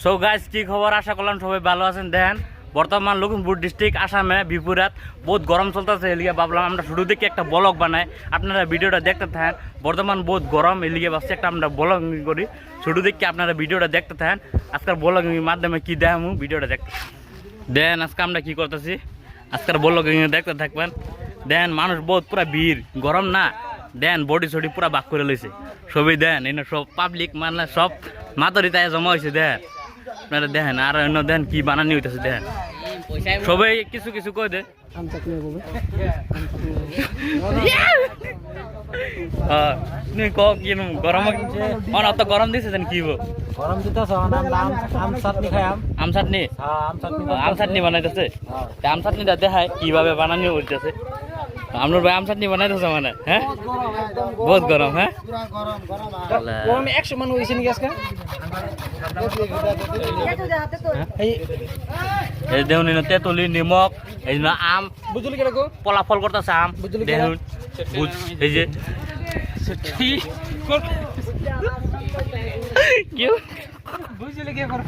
So guys কি খবর, আশা করলাম সবাই ভালো আছেন। দেখেন বর্তমান লখিমপুর ডিস্ট্রিক্ট আসামে বিপুরাত বহুত গরম চলতেছে। এলিগে ভাবলাম আমরা শুরু থেকে একটা ব্লগ বানাই, আপনারা ভিডিওটা দেখতে থাকেন। বর্তমান বহুত গরম, এলিগে ভাবছি একটা আমরা ব্লগ করি। শুরু থেকে আপনারা ভিডিওটা দেখতে থাকেন। আজকের ব্লগিং মাধ্যমে কি দেখামু ভিডিওটা দেখতে দেন। আজকে আমরা কি করতেছি আজকের ব্লগিং দেখতে থাকবেন। দেন মানুষ বহুত পুরা ভিড়, গরম না, দেন বডি সডি পুরা বাক করে লইছে সবই। দেন এনে সব পাবলিক মানে সব মাতরিতায় জমা হয়েছে। দেন আপনারা দেখেন, আর অন্য দেন কি বানানি হইতেছে। দেখেন সবাই কিছু কিছু কই দে। গরম অত গরম দিছে দেন কি গরম দিতেছ আম চাটনি খাই আম চাটনি আম চাটনি বানাইতেছে। আম চাটনিটা দেখায় কিভাবে বানানি হইতেছে। আপনার ভাই আম চাটনি বানাইতেছে মানে হ্যাঁ বহুত গরম। হ্যাঁ গরম 100 মান হইছে নি আজকে। এই দেখুন তেঁতুলি নিমখ, এই জন্য আম বুঝলি কি রাখো ফলাফল করতেছে আম। দেখুন এই যে কি বুঝলি কি কর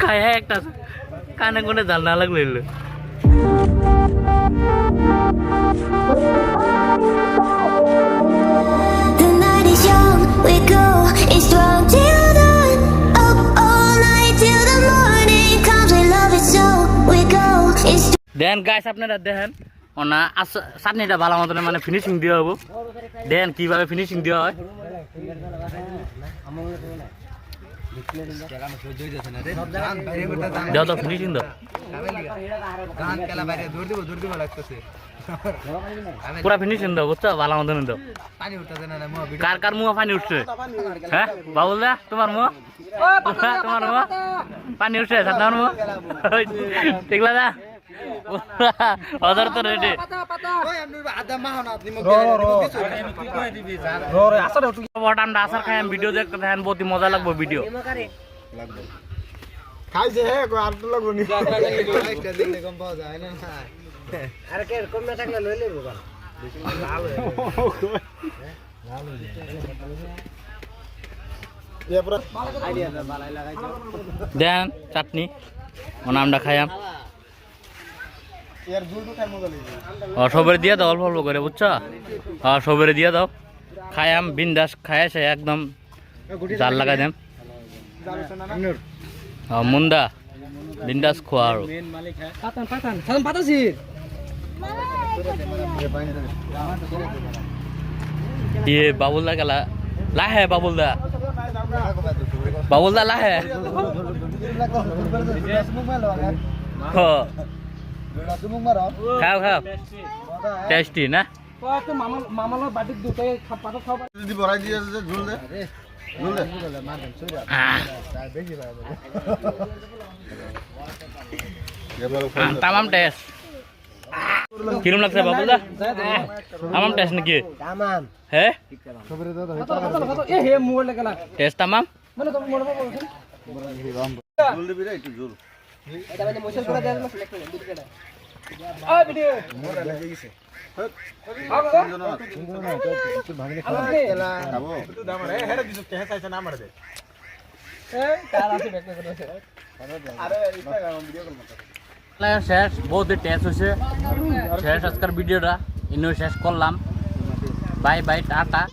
খায় একটা কানে কোনে জাল না লাগলো। দেন গাইস আপনারা দেখেন ওনা চাটনিটা ভালো মতন মানে ফিনিশিং দেওয়া হবো। দেন কিভাবে ফিনিশিং দেওয়া হয়। দাও তো ফিনিশিং দাও। পুরা ফিনিশিং দাও বুঝছো, ভালো মতন দাও। কার কার মুখ পানি উঠছে? হ্যাঁ বাবুল দা তোমার মুখ তোমার মুখ পানি উঠছে? তোমার মুখ দেখলা দা ওদের তো রেডি। আমরা আসার খাই ভিডিও দেখতে থাকেন, বহুত মজা লাগবে ভিডিও। খাইছে হে আর তো লাগবো নি দেখলে কম পাওয়া যায় না। আরে কে কম না থাকলে লই লইব বা ভালো ইয়া পুরো আইডিয়া দা বালাই লাগাইছো। দেন চাটনি ওনা আমরা খাইয়াম। এর ঝুলটু খাই মজা লাগে। সবের দিয়ে দাও অল্প অল্প করে বুঝছো। সবের দিয়ে দাও, খাইয়াম বিন্দাস খায় সে একদম জাল লাগাই দেম। মুন্দা বিন্দাস খোয়া আর পাতান পাতান সালাম পাতাছি ये बाबुलदा केला लाहे बाबुलदा बाबुलदा लाहे खाओ खाओ टेस्टी ना। তো মামা মামালা বাটিক দুটাই পাতা খাওয়া যদি বড়াই দিয়ে ঝুল দে ঝুল দে মারবেন সইরা বেশি ভাই तमाम टेस्ट কিরম লাগছে বাবুলদা? तमाम टेस्ट নাকি? তামাম है সবরে দাও এ হে মোবাইল লাগলা টেস্ট तमाम মানে তো মোড় বলছেন ঝুল দিবি রে একটু ঝুল এটা মানে মশলা করে দেন না সিলেক্ট করে দিবি কেডা আ ভিডিও মোড় লাগে গেছে শেষ বহুত টেস্ট হয়েছে। শেষ আজকের ভিডিওটা ইনো শেষ করলাম। Bye bye tata.